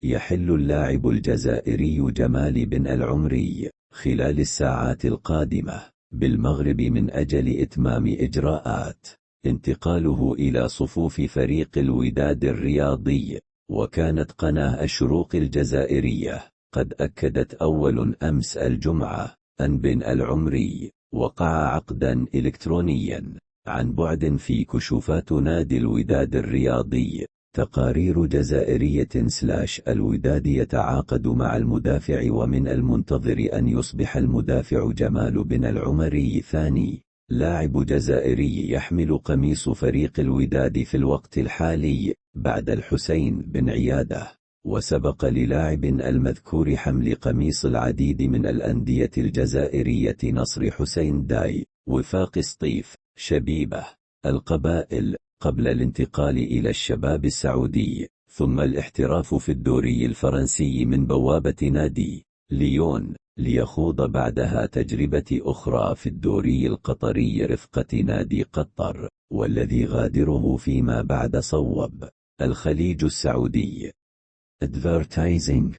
يحل اللاعب الجزائري جمال بن العمري خلال الساعات القادمة بالمغرب من أجل إتمام إجراءات انتقاله إلى صفوف فريق الوداد الرياضي. وكانت قناة الشروق الجزائرية قد أكدت أول أمس الجمعة أن بن العمري وقع عقدا إلكترونيا عن بعد في كشوفات نادي الوداد الرياضي. تقارير جزائرية الوداد يتعاقد مع المدافع، ومن المنتظر أن يصبح المدافع جمال بن العمري ثاني لاعب جزائري يحمل قميص فريق الوداد في الوقت الحالي بعد الحسين بن عيادة. وسبق للاعب المذكور حمل قميص العديد من الأندية الجزائرية: نصر حسين داي، وفاق سطيف، شبيبة، القبائل، قبل الانتقال إلى الشباب السعودي، ثم الاحتراف في الدوري الفرنسي من بوابة نادي ليون، ليخوض بعدها تجربة أخرى في الدوري القطري رفقة نادي قطر، والذي غادره فيما بعد صوب الخليج السعودي. Advertising